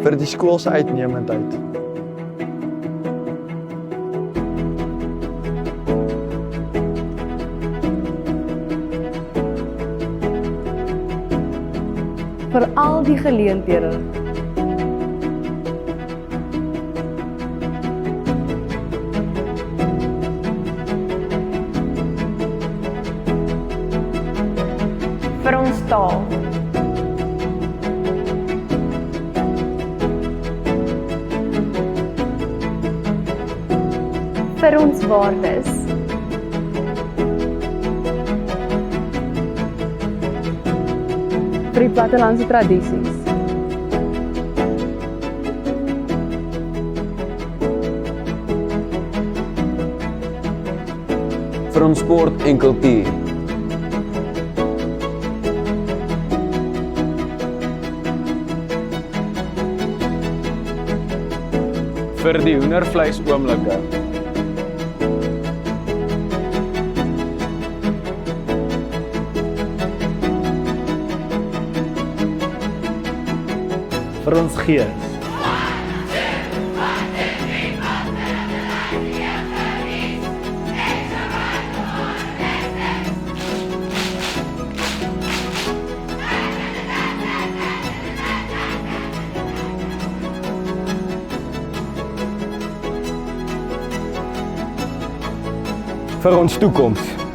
vir die skool se uitnemendheid. Vir al die geleenthede vir ons taal, vir ons waardes, vir die plattelandse tradisies, vir ons sport en kultuur, vir die hoendervleis oomblikke, Vir ons gees. vir ons toekoms.